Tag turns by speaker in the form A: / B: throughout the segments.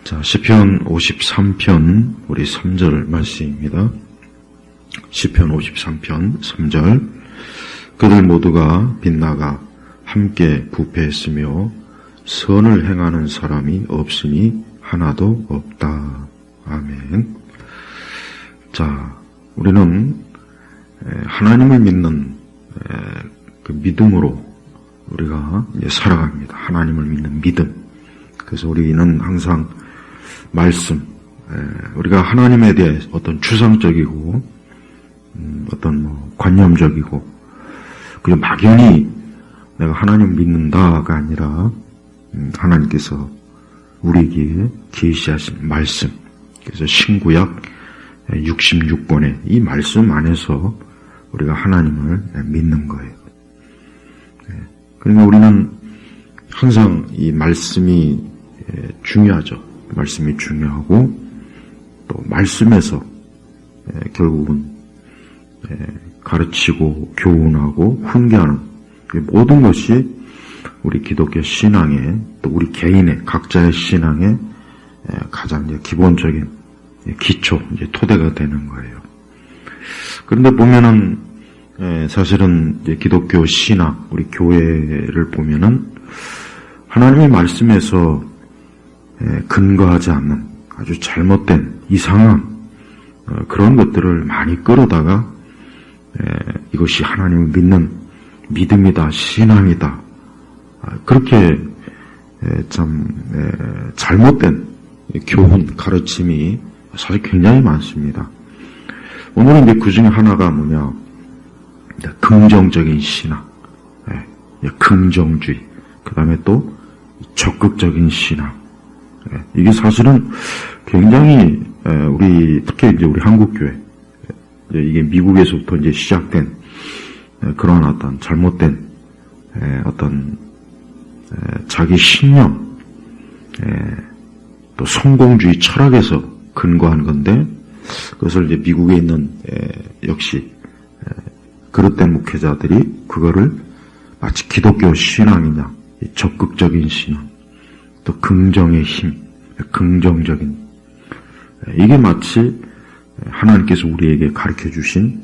A: 자, 시편 53편 우리 3절 말씀입니다. 시편 53편 3절. 그들 모두가 빗나가 함께 부패했으며 선을 행하는 사람이 없으니 하나도 없다. 아멘. 자, 우리는 하나님을 믿는 그 믿음으로 우리가 살아갑니다. 하나님을 믿는 믿음. 그래서 우리는 항상 말씀, 우리가 하나님에 대해 어떤 추상적이고 어떤 관념적이고 그냥 막연히 내가 하나님 믿는다가 아니라 하나님께서 우리에게 계시하신 말씀, 그래서 신구약 66권의 이 말씀 안에서 우리가 하나님을 믿는 거예요. 그러니까 우리는 항상 이 말씀이 중요하죠. 말씀이 중요하고 또 말씀에서 결국은 가르치고 교훈하고 훈계하는 모든 것이 우리 기독교 신앙의 또 우리 개인의 각자의 신앙의 가장 기본적인 기초, 토대가 되는 거예요. 그런데 보면은 사실은 기독교 신앙, 우리 교회를 보면은 하나님의 말씀에서 근거하지 않는 아주 잘못된 이상한 그런 것들을 많이 끌어다가 이것이 하나님을 믿는 믿음이다, 신앙이다, 그렇게 참 잘못된 교훈, 가르침이 사실 굉장히 많습니다. 오늘은 이제 그 중에 하나가 뭐냐, 긍정적인 신앙, 긍정주의, 그 다음에 또 적극적인 신앙. 이게 사실은 굉장히 우리 특히 이제 우리 한국교회, 이게 미국에서부터 이제 시작된 그런 어떤 잘못된 어떤 자기 신념, 또 성공주의 철학에서 근거한 건데, 그것을 이제 미국에 있는 역시 그릇된 목회자들이 그거를 마치 기독교 신앙이냐, 적극적인 신앙, 또 긍정의 힘, 긍정적인, 이게 마치 하나님께서 우리에게 가르쳐 주신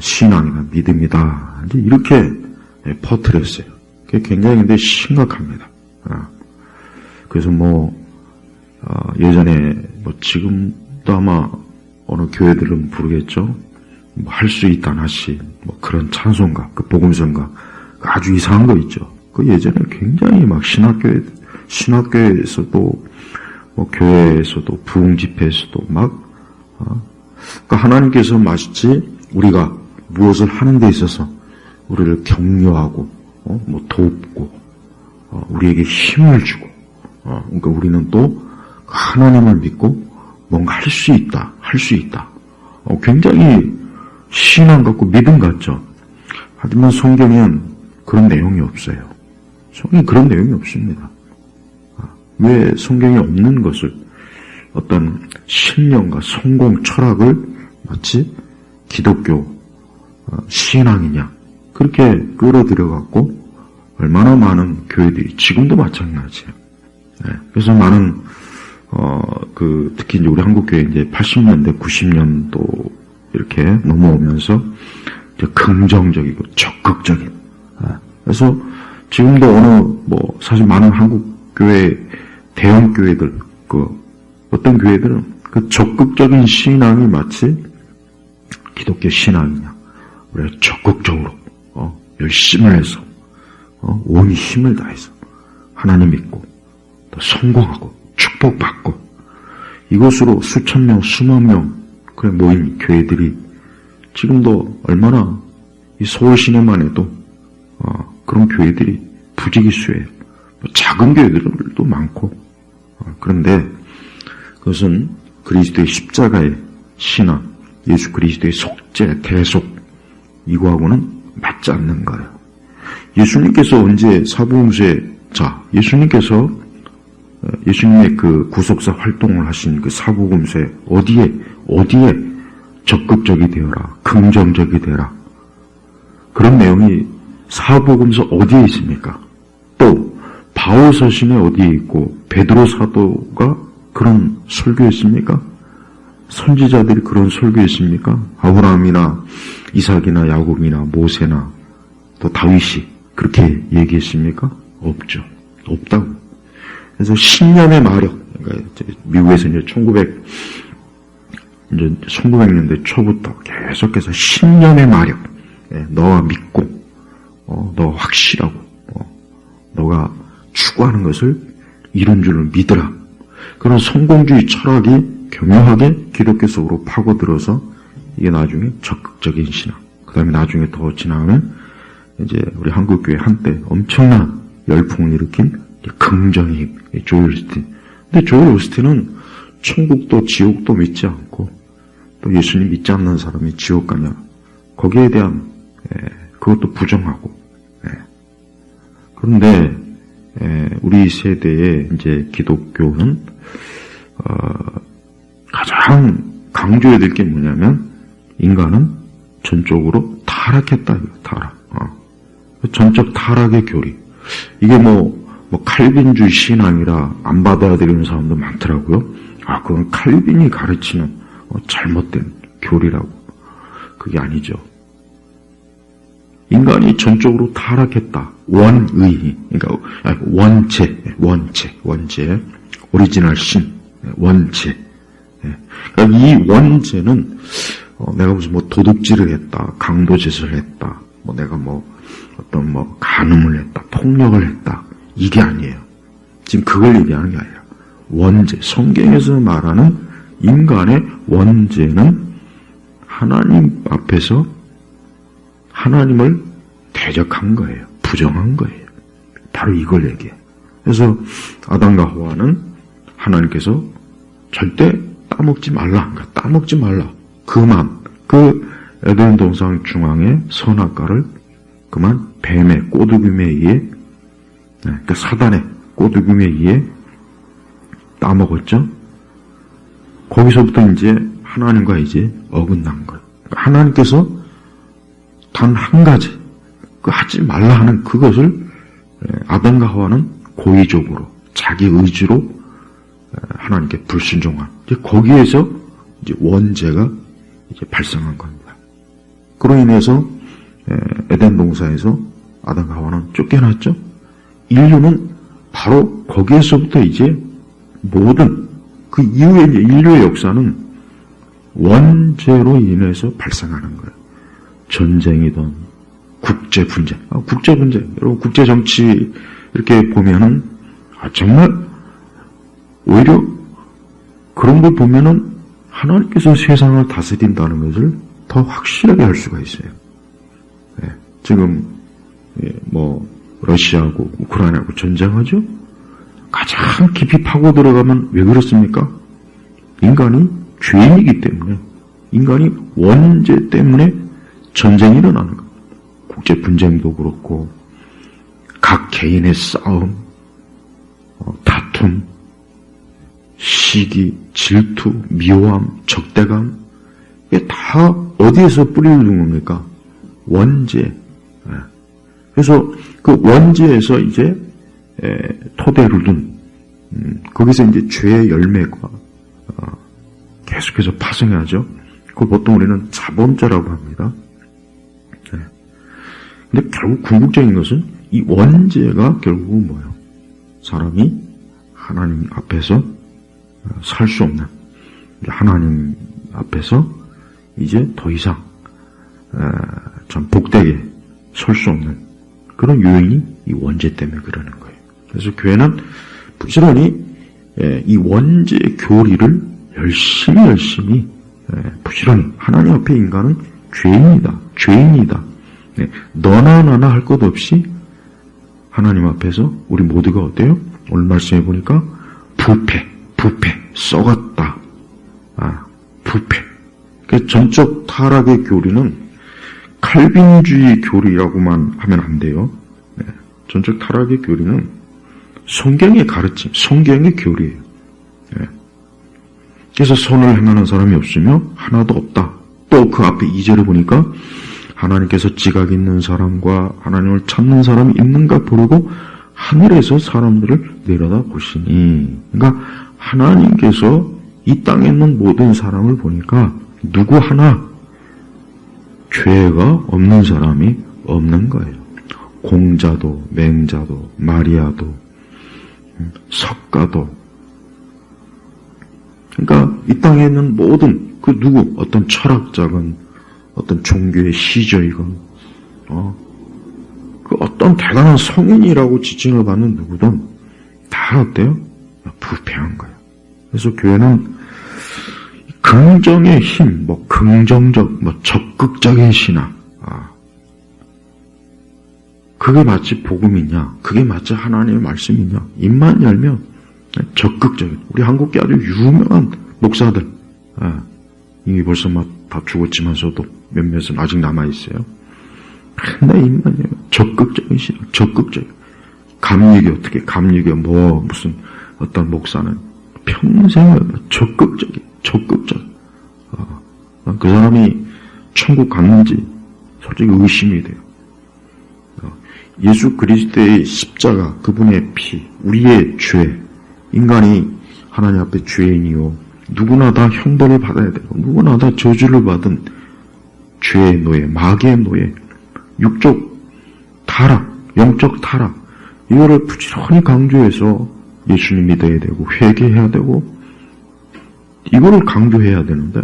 A: 신앙이나 믿음이다, 이제 이렇게 퍼뜨렸어요. 그게 굉장히 근데 심각합니다. 그래서 예전에 지금도 아마 어느 교회들은 부르겠죠. 할 수 있다는 하시, 그런 찬송가, 그 복음성가, 아주 이상한 거 있죠. 그 예전에 굉장히 막 신학교에서도, 교회에서도, 부흥집회에서도 그러니까 하나님께서 마치 우리가 무엇을 하는 데 있어서 우리를 격려하고, 돕고, 우리에게 힘을 주고, 그러니까 우리는 또 하나님을 믿고 뭔가 할 수 있다. 굉장히 신앙 같고 믿음 같죠. 하지만 성경엔 그런 내용이 없어요. 성경에 그런 내용이 없습니다. 왜 성경에 없는 것을 어떤 신념과 성공 철학을 마치 기독교 신앙이냐, 그렇게 끌어들여갖고 얼마나 많은 교회들이 지금도 마찬가지예요. 그래서 많은 특히 이제 우리 한국교회 이제 80년대, 90년도 이렇게 넘어오면서 이제 긍정적이고 적극적인. 그래서 지금도 사실 많은 한국교회 대형 교회들, 어떤 교회들은 그 적극적인 신앙이 마치 기독교 신앙이냐, 우리가 적극적으로 열심을 해서 온 힘을 다해서 하나님 믿고 또 성공하고 축복받고, 이것으로 수천 명, 수만 명 그래 모인 교회들이 지금도 얼마나 이 서울 시내만 해도 그런 교회들이 부지기수예요. 작은 교회들도 많고, 그런데 그것은 그리스도의 십자가의 신앙, 예수 그리스도의 속죄, 대속, 이거하고는 맞지 않는 거예요. 예수님께서 언제 예수님의 그 구속사 활동을 하신 그 사복음서에 어디에 적극적이 되어라, 긍정적이 되어라, 그런 내용이 사복음서 어디에 있습니까? 또 바울 서신에 어디에 있고 베드로 사도가 그런 설교했습니까? 선지자들이 그런 설교했습니까? 아브라함이나 이삭이나 야곱이나 모세나 또 다윗이 그렇게 얘기했습니까? 없죠. 없다고. 그래서 신념의 마력, 그러니까 미국에서 이제 1900년대 초부터 계속해서 신념의 마력, 너가 믿고, 너가 확실하고, 너가 추구하는 것을 이룬 줄을 믿으라. 그런 성공주의 철학이 교묘하게 기독교 속으로 파고들어서 이게 나중에 적극적인 신앙, 그 다음에 나중에 더 지나가면 이제 우리 한국교회 한때 엄청난 열풍을 일으킨 긍정의 힘, 조엘 오스틴. 근데 조엘 오스틴은 천국도 지옥도 믿지 않고 또 예수님 믿지 않는 사람이 지옥 가냐, 거기에 대한 그것도 부정하고. 그런데 우리 세대의 이제 기독교는 가장 강조해야 될 게 뭐냐면 인간은 전적으로 타락했다. 타락. 전적 타락의 교리. 이게 뭐 칼빈주의 신앙이라 안 받아들이는 사람도 많더라고요. 그건 칼빈이 가르치는 잘못된 교리라고. 그게 아니죠. 인간이 전적으로 타락했다. 원의, 그러니까 원체, 오리지널 신, 원체. 그러니까 이 원체는 내가 무슨 도둑질을 했다, 강도짓을 했다, 내가 어떤 간음을 했다, 폭력을 했다, 이게 아니에요. 지금 그걸 얘기하는 게 아니라 원죄, 성경에서 말하는 인간의 원죄는 하나님 앞에서 하나님을 대적한 거예요. 부정한 거예요. 바로 이걸 얘기해요. 그래서 아담과 하와는 하나님께서 절대 따먹지 말라. 따먹지 말라. 그만. 그 에덴 동산 중앙의 선악과를 그만 뱀의 꼬드김에 의해, 그러니까 사단의 꼬드김에 의해 따먹었죠. 거기서부터 이제 하나님과 이제 어긋난 거예요. 하나님께서 단 한 가지, 그 하지 말라 하는 그것을 아담과 하와는 고의적으로 자기 의지로 하나님께 불순종한, 이제 거기에서 이제 원죄가 이제 발생한 겁니다. 그로 인해서 에덴 동산에서 아담과 하와는 쫓겨났죠. 인류는 바로 거기에서부터 이제 모든 그 이후에 이제 인류의 역사는 원죄로 인해서 발생하는 거예요. 전쟁이든 국제 분쟁, 여러분 국제 정치 이렇게 보면은 정말 오히려 그런 걸 보면은 하나님께서 세상을 다스린다는 것을 더 확실하게 할 수가 있어요. 지금 러시아하고 우크라이나하고 전쟁하죠. 가장 깊이 파고 들어가면 왜 그렇습니까? 인간이 죄인이기 때문에, 인간이 원죄 때문에 전쟁이 일어나는 거예요. 국제 분쟁도 그렇고 각 개인의 싸움, 다툼, 시기, 질투, 미워함, 적대감, 이게 다 어디에서 뿌리를 둔 겁니까? 원죄. 그래서 그 원죄에서 이제 토대를 둔, 거기서 이제 죄의 열매가 계속해서 파생하죠. 그걸 보통 우리는 자범죄라고 합니다. 근데 결국 궁극적인 것은 이 원죄가 결국은 뭐예요? 사람이 하나님 앞에서 살 수 없는, 하나님 앞에서 이제 더 이상 참 복되게 설 수 없는 그런 요인이 이 원죄 때문에 그러는 거예요. 그래서 교회는 부지런히 이 원죄 교리를 열심히 부지런히, 하나님 앞에 인간은 죄인이다. 너나 나나 할 것 없이 하나님 앞에서 우리 모두가 어때요? 오늘 말씀해 보니까 부패, 썩었다. 부패. 그 전적 타락의 교리는 칼빈주의 교리라고만 하면 안 돼요. 전적 타락의 교리는 성경의 가르침, 성경의 교리예요. 그래서 선을 행하는 사람이 없으며 하나도 없다. 또 그 앞에 2절을 보니까 하나님께서 지각 있는 사람과 하나님을 찾는 사람이 있는가 보려고 하늘에서 사람들을 내려다 보시니. 그러니까 하나님께서 이 땅에 있는 모든 사람을 보니까 누구 하나 죄가 없는 사람이 없는 거예요. 공자도, 맹자도, 마리아도, 석가도. 그러니까 이 땅에 있는 모든 그 누구, 어떤 철학자건, 어떤 종교의 시저이건, 그 어떤 대단한 성인이라고 지칭을 받는 누구든 다 어때요? 부패한 거예요. 그래서 교회는 긍정의 힘, 긍정적, 적극적인 신앙, 그게 마치 복음이냐, 그게 마치 하나님의 말씀이냐, 입만 열면 적극적인, 우리 한국계 아주 유명한 목사들, 이미 벌써 다 죽었지만서도 몇몇은 아직 남아있어요. 근데 입만 열면 적극적인 신앙, 적극적인. 감리교 무슨 어떤 목사는 평생을 적극적인. 그 사람이 천국 갔는지 솔직히 의심이 돼요. 예수 그리스도의 십자가, 그분의 피, 우리의 죄, 인간이 하나님 앞에 죄인이요, 누구나 다 형벌을 받아야 되고, 누구나 다 저주를 받은 죄의 노예, 마귀의 노예, 육적 타락, 영적 타락, 이거를 부지런히 강조해서 예수님 믿어야 되고, 회개해야 되고, 이거를 강조해야 되는데,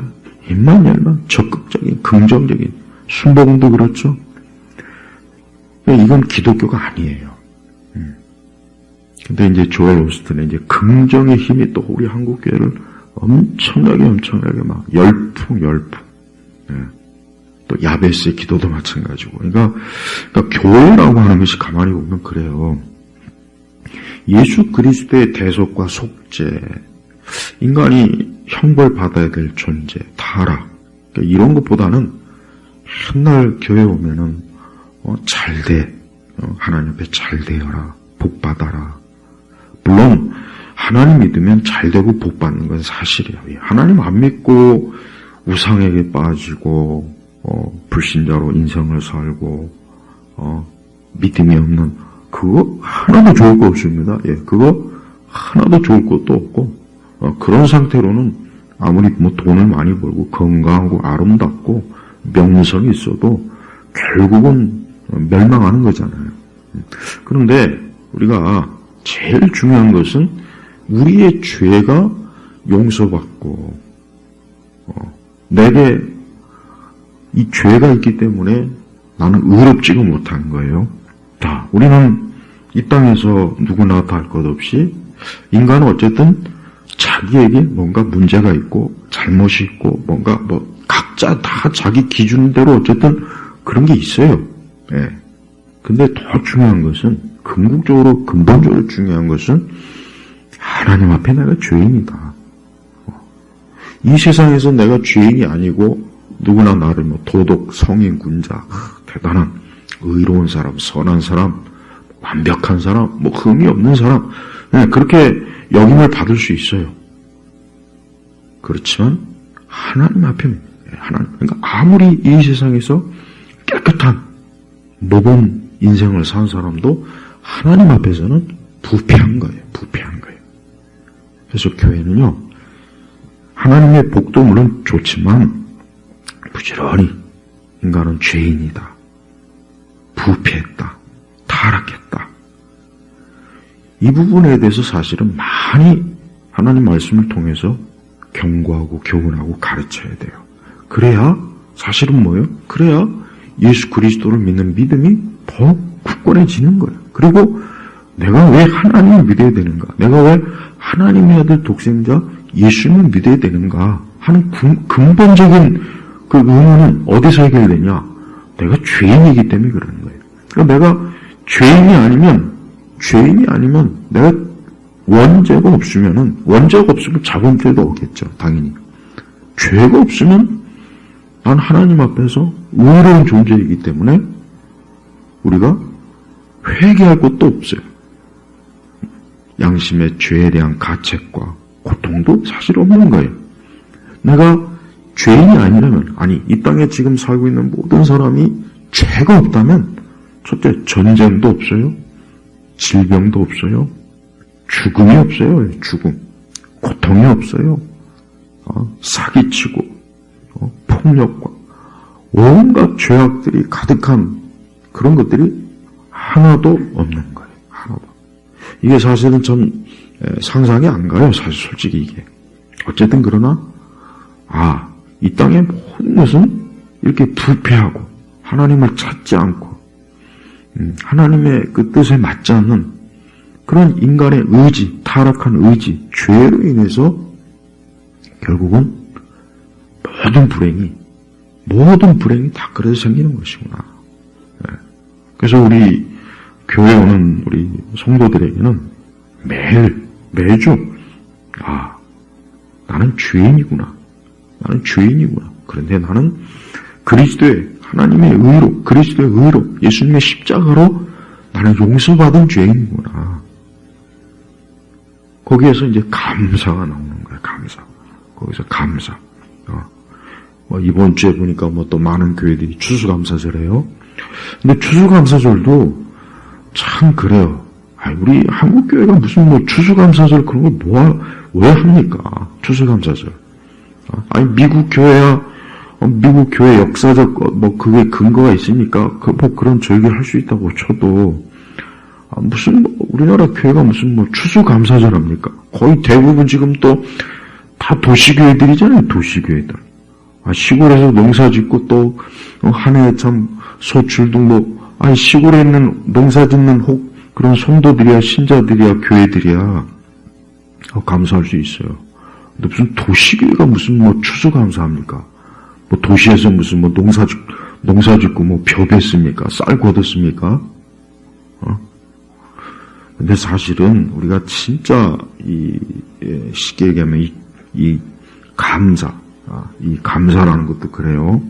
A: 입만 열면 적극적인, 긍정적인, 순복음도 그렇죠. 이건 기독교가 아니에요. 근데 이제 조엘 오스틴은 이제 긍정의 힘이 또 우리 한국교회를 엄청나게 막 열풍. 또 야베스의 기도도 마찬가지고. 그러니까 교회라고 하는 것이 가만히 보면 그래요. 예수 그리스도의 대속과 속죄, 인간이 형벌 받아야 될 존재, 타락, 그러니까 이런 것보다는 맨날 교회 오면은 잘돼, 하나님 앞에 잘되어라, 복 받아라. 물론 하나님 믿으면 잘되고 복 받는 건 사실이에요. 하나님 안 믿고 우상에게 빠지고 불신자로 인생을 살고 믿음이 없는, 그거 하나도 좋을 거 없습니다. 그거 하나도 좋을 것도 없고, 그런 상태로는 아무리 돈을 많이 벌고 건강하고 아름답고 명성이 있어도 결국은 멸망하는 거잖아요. 그런데 우리가 제일 중요한 것은 우리의 죄가 용서받고, 내게 이 죄가 있기 때문에 나는 의롭지가 못한 거예요. 우리는 이 땅에서 누구나 다 할 것 없이, 인간은 어쨌든 자기에게 뭔가 문제가 있고 잘못이 있고 뭔가 각자 다 자기 기준대로 어쨌든 그런 게 있어요. 근데 더 중요한 것은, 궁극적으로 근본적으로 중요한 것은 하나님 앞에 내가 죄인이다. 이 세상에서 내가 죄인이 아니고 누구나 나를 도덕, 성인, 군자, 대단한 의로운 사람, 선한 사람, 완벽한 사람, 흠이 없는 사람, 그렇게 여김을 받을 수 있어요. 그렇지만 하나님 앞에, 그러니까 아무리 이 세상에서 깨끗한 모범 인생을 산 사람도 하나님 앞에서는 부패한 거예요. 그래서 교회는요, 하나님의 복도 물론 좋지만 부지런히 인간은 죄인이다, 부패했다, 타락했다, 이 부분에 대해서 사실은 많이 하나님 말씀을 통해서 경고하고 교훈하고 가르쳐야 돼요. 그래야 사실은 뭐예요? 그래야 예수 그리스도를 믿는 믿음이 더 굳건해지는 거예요. 그리고 내가 왜 하나님을 믿어야 되는가? 내가 왜 하나님의 아들 독생자 예수님을 믿어야 되는가? 하는 근본적인 그 의문은 어디서 해결되냐? 내가 죄인이기 때문에 그러는 거예요. 그러니까 내가 죄인이 아니면 내가 원죄가 없으면 자본죄도 없겠죠. 당연히. 죄가 없으면 난 하나님 앞에서 의로운 존재이기 때문에 우리가 회개할 것도 없어요. 양심의 죄에 대한 가책과 고통도 사실 없는 거예요. 내가 죄인이 아니라면, 이 땅에 지금 살고 있는 모든 사람이 죄가 없다면, 첫째, 전쟁도 없어요. 질병도 없어요. 죽음이 없어요. 죽음. 고통이 없어요. 사기치고, 폭력과 온갖 죄악들이 가득한 그런 것들이 하나도 없는 거예요. 하나도. 이게 사실은 참 상상이 안 가요. 사실 솔직히 이게. 어쨌든 그러나 이 땅의 모든 것은 이렇게 부패하고 하나님을 찾지 않고 하나님의 그 뜻에 맞지 않는 그런 인간의 의지, 타락한 의지, 죄로 인해서 결국은 모든 불행이 다 그래서 생기는 것이구나. 그래서 우리 교회 오는 우리 성도들에게는 매주 나는 죄인이구나. 그런데 나는 그리스도의 하나님의 의로, 그리스도의 의로, 예수님의 십자가로 나는 용서받은 죄인이구나. 거기에서 이제 감사가 나오는 거야. 거기서 감사. 이번 주에 보니까 또 많은 교회들이 추수감사절해요. 근데 추수감사절도 참 그래요. 우리 한국교회가 무슨 추수감사절 그런 걸 왜 합니까? 추수감사절. 미국 교회야, 미국 교회 역사적, 그게 근거가 있으니까, 그런 절기를 할 수 있다고 쳐도, 우리나라 교회가 무슨 추수감사절 합니까? 거의 대부분 지금 또, 다 도시교회들이잖아요, 도시교회들. 시골에서 농사 짓고 또, 한 해에 참, 소출도 시골에 있는 농사 짓는 그런 성도들이야, 신자들이야, 교회들이야, 감사할 수 있어요. 근데 무슨 도시교회가 무슨 추수감사합니까? 도시에서 무슨 농사 짓고 벼 뱄습니까? 쌀 걷었습니까? 근데 사실은 우리가 진짜 쉽게 얘기하면 이 감사, 이 감사라는 것도 그래요.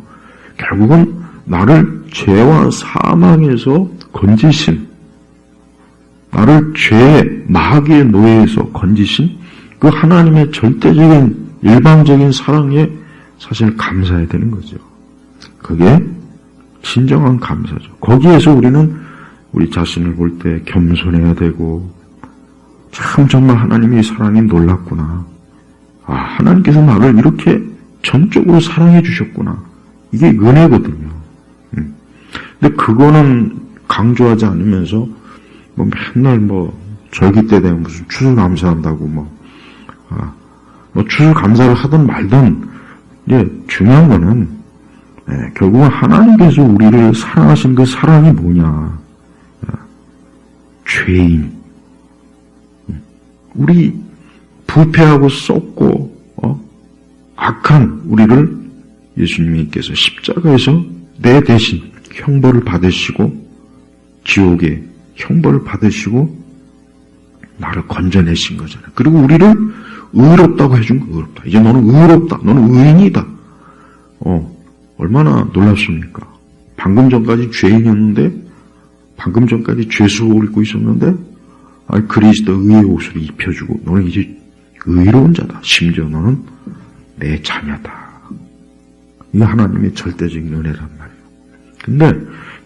A: 결국은 나를 죄와 사망에서 건지신, 나를 죄의 마귀의 노예에서 건지신 그 하나님의 절대적인 일방적인 사랑에 사실 감사해야 되는 거죠. 그게 진정한 감사죠. 거기에서 우리는 우리 자신을 볼 때 겸손해야 되고, 참 정말 하나님의 사랑이 놀랍구나. 하나님께서 나를 이렇게 전적으로 사랑해 주셨구나. 이게 은혜거든요. 근데 그거는 강조하지 않으면서 맨날 절기 때 되면 무슨 추수감사한다고 추수감사를 하든 말든, 중요한 거는 결국은 하나님께서 우리를 사랑하신 그 사랑이 뭐냐. 죄인, 우리 부패하고 썩고 악한 우리를 예수님께서 십자가에서 내 대신 형벌을 받으시고, 지옥의 형벌을 받으시고 나를 건져내신 거잖아요. 그리고 우리를 의롭다고 해준 거. 의롭다. 이제 너는 의롭다. 너는 의인이다. 얼마나 놀랍습니까? 방금 전까지 죄인이었는데, 방금 전까지 죄수옷을 입고 있었는데, 그리스도 의의 옷을 입혀주고 너는 이제 의로운 자다. 심지어 너는 내 자녀다. 이게 하나님의 절대적인 은혜란 말이에요. 근데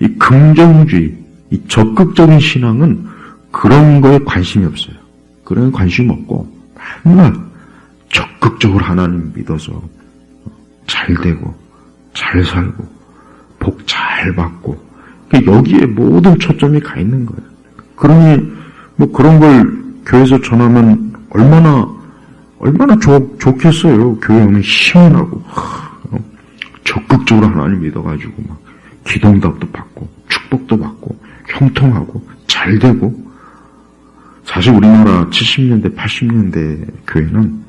A: 이 긍정주의, 이 적극적인 신앙은 그런 거에 관심이 없어요. 그런 관심 없고 맨날 적극적으로 하나님 믿어서 잘 되고 잘 살고 복 잘 받고, 여기에 모든 초점이 가 있는 거예요. 그러니 그런 걸 교회에서 전하면 얼마나 좋겠어요. 교회 오면 힘이 나고 적극적으로 하나님 믿어가지고 기도응답도 받고 축복도 받고 형통하고 잘 되고. 사실 우리나라 70년대 80년대 교회는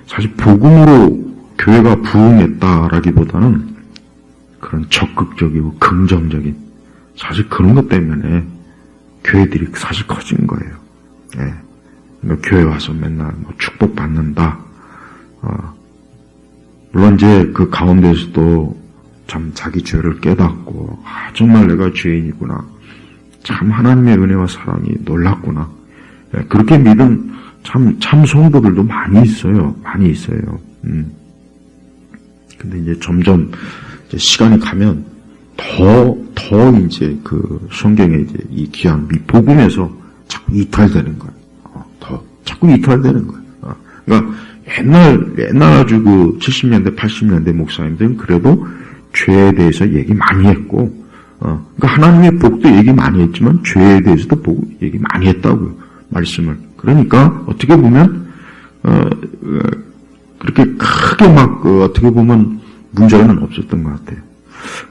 A: 사실 복음으로 교회가 부흥했다라기보다는 그런 적극적이고 긍정적인, 사실 그런 것 때문에 교회들이 사실 커진 거예요. 교회 와서 맨날 축복 받는다. 물론 이제 그 가운데서도 참 자기 죄를 깨닫고, 정말 내가 죄인이구나. 참 하나님의 은혜와 사랑이 놀랍구나. 그렇게 믿은 참 성도들도 많이 있어요. 많이 있어요. 근데 이제 점점 이제 시간이 가면 더 이제 그 성경의 이제 이 귀한 이 복음에서 자꾸 이탈되는 거예요. 자꾸 이탈되는 거예요. 그러니까 옛날 아주 그 70년대, 80년대 목사님들은 그래도 죄에 대해서 얘기 많이 했고, 그러니까 하나님의 복도 얘기 많이 했지만 죄에 대해서도 얘기 많이 했다고요. 말씀을. 그러니까 어떻게 보면 그렇게 크게 막 어떻게 보면 문제는 없었던 것 같아요.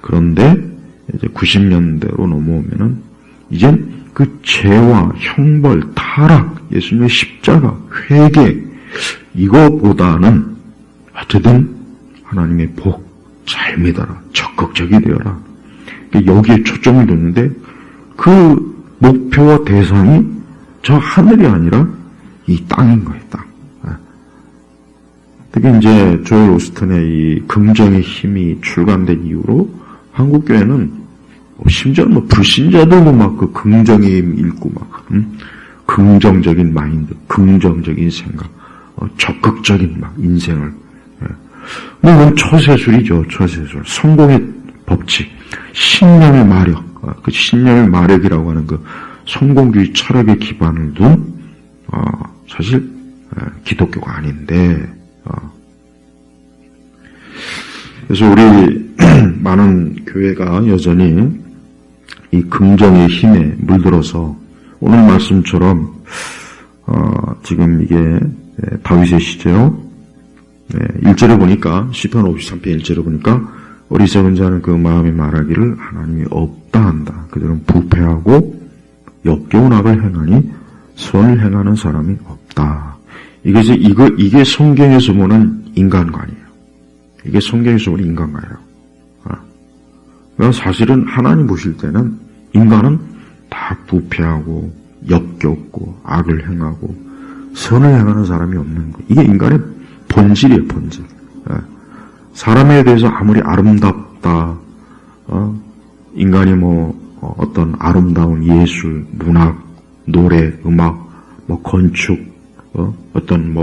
A: 그런데 이제 90년대로 넘어오면은 이젠 그 죄와 형벌, 타락, 예수님의 십자가, 회개 이거보다는 어쨌든 하나님의 복 잘 믿어라, 적극적이 되어라. 여기에 초점을 뒀는데 그 목표와 대상이 저 하늘이 아니라 이 땅인 거예요, 땅. 특히 이제 조엘 오스턴의 이 긍정의 힘이 출간된 이후로 한국 교회는 심지어 불신자들도 막 그 긍정의 힘 읽고 막 긍정적인 마인드, 긍정적인 생각, 적극적인 막 인생을. 이건 초세술이죠, 초세술. 성공의 법칙, 신념의 마력, 그 신념의 마력이라고 하는 그 성공주의 철학의 기반을 둔 사실 기독교가 아닌데. 그래서 우리 많은 교회가 여전히 이 긍정의 힘에 물들어서 오늘 말씀처럼 지금 이게 다윗의 시제요. 1절에 보니까 시편 53편 1절에 보니까 어리석은 자는 그 마음에 말하기를 하나님이 없다 한다. 그들은 부패하고 역겨운 악을 행하니 선을 행하는 사람이 없다. 이게 성경에서 보는 인간관이에요. 이게 성경에서 보는 인간관이에요. 그러니까 사실은 하나님 보실 때는 인간은 다 부패하고 역겹고 악을 행하고 선을 행하는 사람이 없는 거. 이게 인간의 본질이에요, 본질. 사람에 대해서 아무리 아름답다, 인간이 어떤 아름다운 예술, 문학, 노래, 음악, 건축, 어떤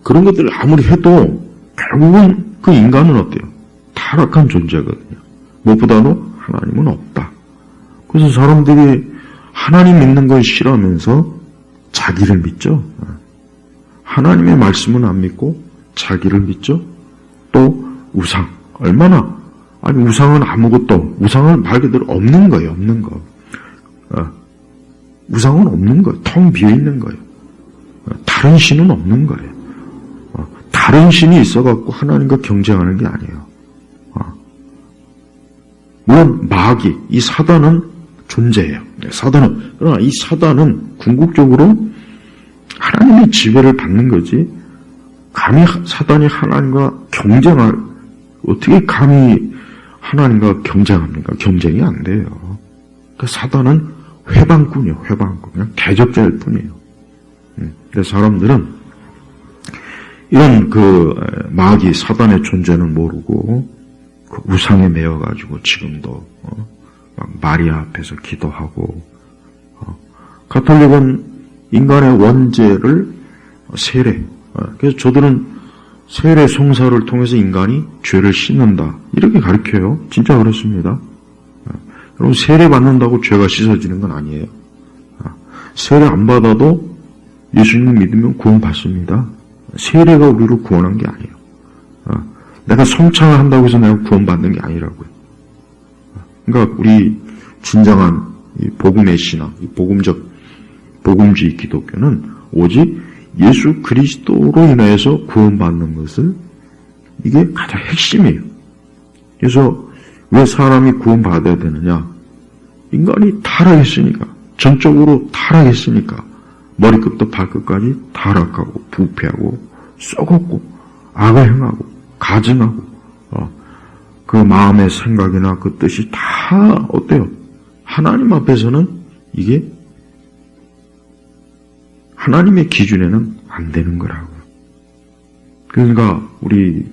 A: 그런 것들을 아무리 해도 결국은 그 인간은 어때요? 타락한 존재거든요. 무엇보다도 하나님은 없다. 그래서 사람들이 하나님 믿는 걸 싫어하면서 자기를 믿죠. 하나님의 말씀은 안 믿고 자기를 믿죠. 또 우상. 얼마나 우상은 아무것도, 우상은 말 그대로 없는 거예요. 없는 거. 우상은 없는 거예요. 텅 비어있는 거예요. 다른 신은 없는 거예요. 다른 신이 있어갖고 하나님과 경쟁하는 게 아니에요. 물론 마귀, 이 사단은 존재해요. 그러나 이 사단은 궁극적으로 하나님의 지배를 받는 거지, 감히 사단이 하나님과 어떻게 감히 하나님과 경쟁합니까? 경쟁이 안 돼요. 그러니까 사단은 회방꾼이에요, 회방꾼. 그냥 대적자일 뿐이에요. 근데 사람들은 이런 마귀, 사단의 존재는 모르고 그 우상에 매여가지고 지금도 막 마리아 앞에서 기도하고, 가톨릭은 인간의 원죄를 세례. 그래서 저들은 세례 성사를 통해서 인간이 죄를 씻는다. 이렇게 가르쳐요. 진짜 그렇습니다. 여러분, 세례 받는다고 죄가 씻어지는 건 아니에요. 세례 안 받아도 예수님 믿으면 구원 받습니다. 세례가 우리를 구원한 게 아니에요. 내가 성창을 한다고 해서 내가 구원 받는 게 아니라고요. 그러니까 우리 진정한 이 복음의 신앙, 이 복음주의 기독교는 오직 예수 그리스도로 인해서 구원받는 것을, 이게 가장 핵심이에요. 그래서 왜 사람이 구원받아야 되느냐? 인간이 타락했으니까, 전적으로 타락했으니까 머리끝부터 발끝까지 타락하고 부패하고 썩었고 악을 행하고 가증하고, 그 마음의 생각이나 그 뜻이 다 어때요? 하나님 앞에서는 이게 하나님의 기준에는 안 되는 거라고요. 그러니까 우리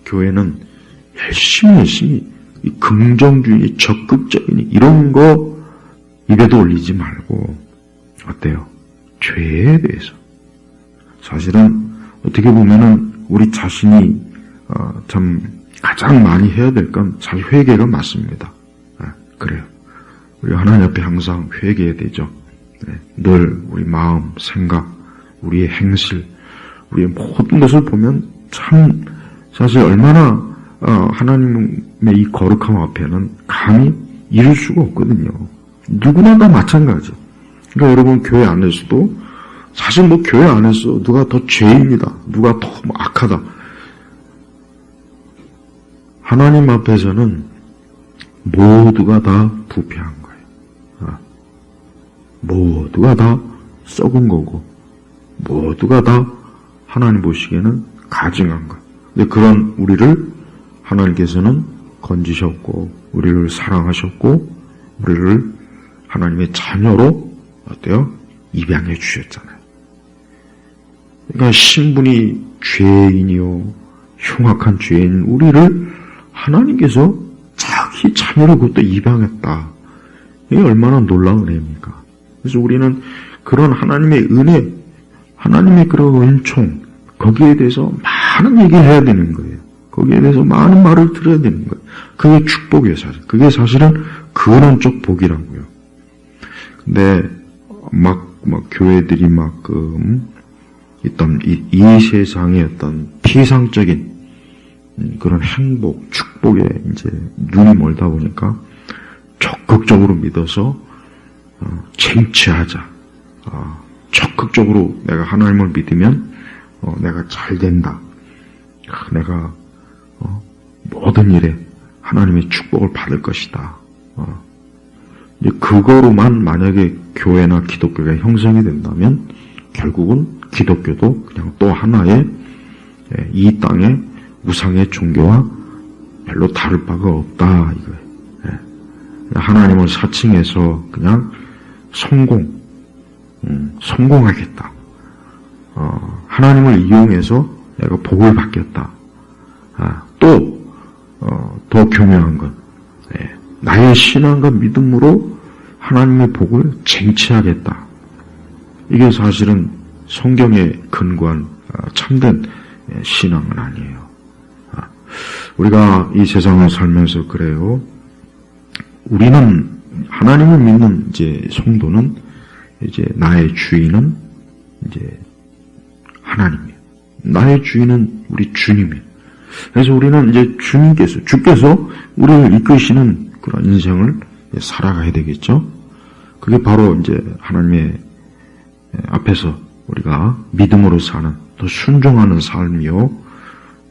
A: 교회는 열심히 이 긍정주의, 적극적인 이런 거 입에도 올리지 말고, 어때요? 죄에 대해서. 사실은 어떻게 보면은 우리 자신이 참 가장 많이 해야 될 건 사실 회개가 맞습니다. 그래요. 우리 하나님 앞에 항상 회개해야 되죠. 늘 우리 마음, 생각, 우리의 행실, 우리의 모든 것을 보면 참 사실 얼마나 하나님의 이 거룩함 앞에는 감히 이룰 수가 없거든요. 누구나 다 마찬가지. 그러니까 여러분 교회 안에서도 사실 뭐 교회 안에서 누가 더 죄인이다, 누가 더 악하다. 하나님 앞에서는 모두가 다 부패한 거예요. 모두가 다 썩은 거고, 모두가 다 하나님 보시기에는 가증한 것. 근데 그런 우리를 하나님께서는 건지셨고, 우리를 사랑하셨고, 우리를 하나님의 자녀로 어때요? 입양해 주셨잖아요. 그러니까 신분이 죄인이요, 흉악한 죄인 우리를 하나님께서 자기 자녀로 그것도 입양했다. 이게 얼마나 놀라운 은혜입니까? 그래서 우리는 그런 하나님의 은혜, 하나님의 그런 은총, 거기에 대해서 많은 얘기를 해야 되는 거예요. 거기에 대해서 많은 말을 들어야 되는 거예요. 그게 축복이에요, 사실. 그게 사실은 근원적 복이라고요. 근데 교회들이 있던 이 세상의 어떤 피상적인 그런 행복, 축복에 이제 눈이 멀다 보니까 적극적으로 믿어서 쟁취하자. 적극적으로 내가 하나님을 믿으면 내가 잘 된다. 내가 모든 일에 하나님의 축복을 받을 것이다. 이제 그거로만 만약에 교회나 기독교가 형성이 된다면 결국은 기독교도 그냥 또 하나의 이 땅의 우상의 종교와 별로 다를 바가 없다 이거예요. 하나님을 사칭해서 그냥 성공하겠다. 하나님을 이용해서 내가 복을 받겠다. 또 더 교묘한 건 나의 신앙과 믿음으로 하나님의 복을 쟁취하겠다. 이게 사실은 성경에 근거한 참된 신앙은 아니에요. 우리가 이 세상을 살면서 그래요. 우리는 하나님을 믿는 이제 성도는 이제 나의 주인은 이제 하나님이에요. 나의 주인은 우리 주님이에요. 그래서 우리는 이제 주께서 우리를 이끄시는 그런 인생을 살아가야 되겠죠. 그게 바로 이제 하나님의 앞에서 우리가 믿음으로 사는, 또 순종하는 삶이요,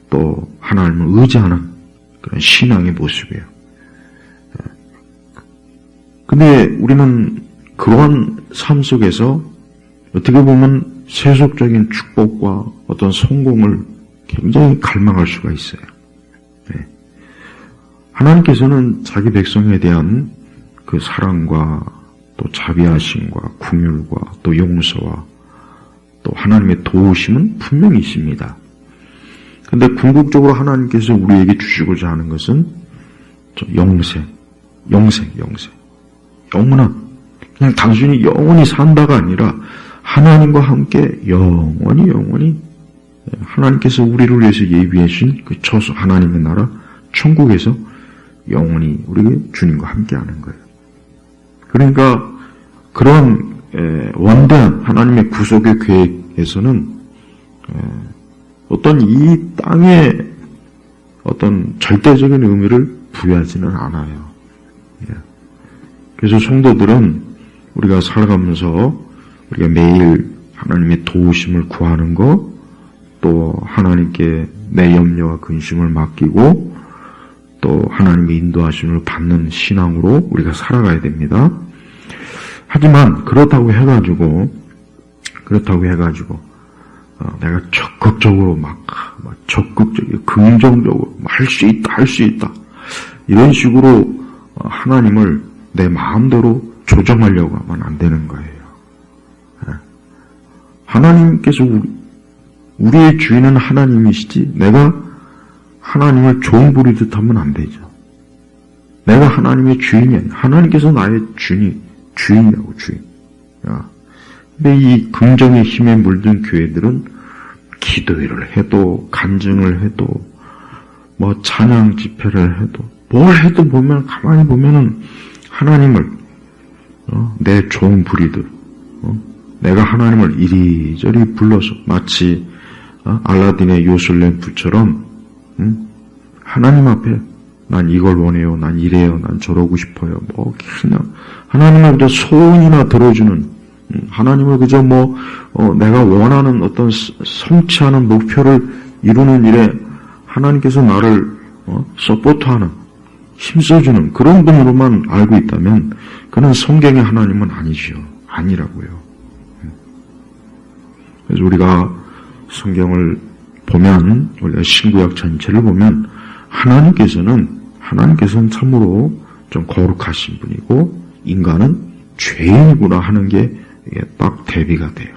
A: 또 하나님을 의지하는 그런 신앙의 모습이에요. 근데 우리는 그러한 삶 속에서 어떻게 보면 세속적인 축복과 어떤 성공을 굉장히 갈망할 수가 있어요. 하나님께서는 자기 백성에 대한 그 사랑과 또 자비하심과 긍휼과 또 용서와 또 하나님의 도우심은 분명히 있습니다. 근데 궁극적으로 하나님께서 우리에게 주시고자 하는 것은 영생. 영원한, 그냥 단순히 영원히 산다가 아니라 하나님과 함께 영원히 하나님께서 우리를 위해서 예비해 주신 그 처소 하나님의 나라 천국에서 영원히 우리 주님과 함께하는 거예요. 그러니까 그런 원대한 하나님의 구속의 계획에서는 어떤 이 땅에 어떤 절대적인 의미를 부여하지는 않아요. 그래서 성도들은 우리가 살아가면서 우리가 매일 하나님의 도우심을 구하는 것, 또 하나님께 내 염려와 근심을 맡기고 또 하나님의 인도하심을 받는 신앙으로 우리가 살아가야 됩니다. 하지만 그렇다고 해가지고 내가 적극적으로 적극적이고 긍정적으로 할 수 있다 이런 식으로 하나님을 내 마음대로 조정하려고 하면 안 되는 거예요. 하나님께서 우리의 주인은 하나님이시지 내가 하나님을 종 부리듯 하면 안 되죠. 내가 하나님의 주인이 아니야. 하나님께서 나의 주인이라고, 주인. 근데 이 긍정의 힘에 물든 교회들은 기도회를 해도, 간증을 해도, 찬양 집회를 해도, 뭘 해도 가만히 보면은 하나님을, 내 종 부리듯, 내가 하나님을 이리저리 불러서 마치 알라딘의 요술 램프처럼 하나님 앞에 난 이걸 원해요, 난 이래요, 난 저러고 싶어요. 뭐 그냥 하나님을 그저 소원이나 들어주는, 하나님을 그저 내가 원하는 어떤 성취하는 목표를 이루는 일에 하나님께서 나를 서포트하는, 힘써주는 그런 분으로만 알고 있다면 그는 성경의 하나님은 아니지요. 아니라고요. 그래서 우리가 성경을 보면, 우리가 신구약 전체를 보면 하나님께서는 참으로 좀 거룩하신 분이고 인간은 죄인이구나 하는 게 이게 딱 대비가 돼요.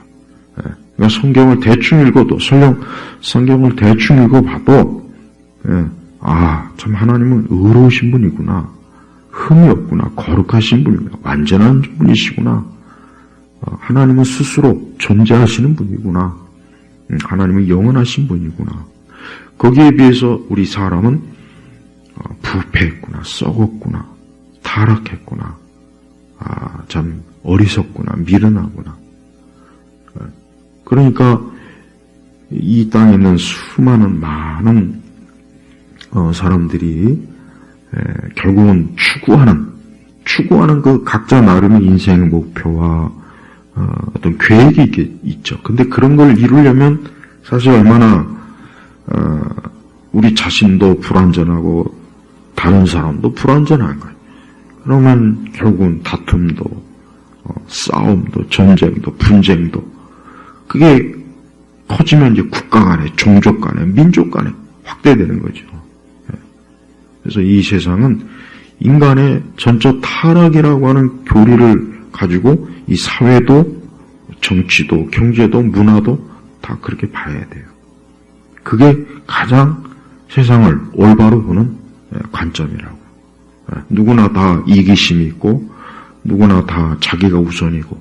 A: 그러니까 성경을 대충 읽어도, 성경을 대충 읽어봐도 참 하나님은 의로우신 분이구나, 흠이 없구나, 거룩하신 분이구나, 완전한 분이시구나, 하나님은 스스로 존재하시는 분이구나, 하나님은 영원하신 분이구나. 거기에 비해서 우리 사람은 부패했구나, 썩었구나, 타락했구나, 참 어리석구나, 미련하구나. 그러니까 이 땅에 있는 수많은 많은 사람들이 결국은 추구하는 그 각자 나름의 인생의 목표와 어떤 계획이 있죠. 근데 그런 걸 이루려면 사실 얼마나 우리 자신도 불완전하고 다른 사람도 불완전한 거예요. 그러면 결국은 다툼도, 싸움도, 전쟁도, 분쟁도, 그게 커지면 이제 국가 간에, 종족 간에, 민족 간에 확대되는 거죠. 그래서 이 세상은 인간의 전적 타락이라고 하는 교리를 가지고 이 사회도, 정치도, 경제도, 문화도 다 그렇게 봐야 돼요. 그게 가장 세상을 올바로 보는 관점이라고. 누구나 다 이기심이 있고 누구나 다 자기가 우선이고,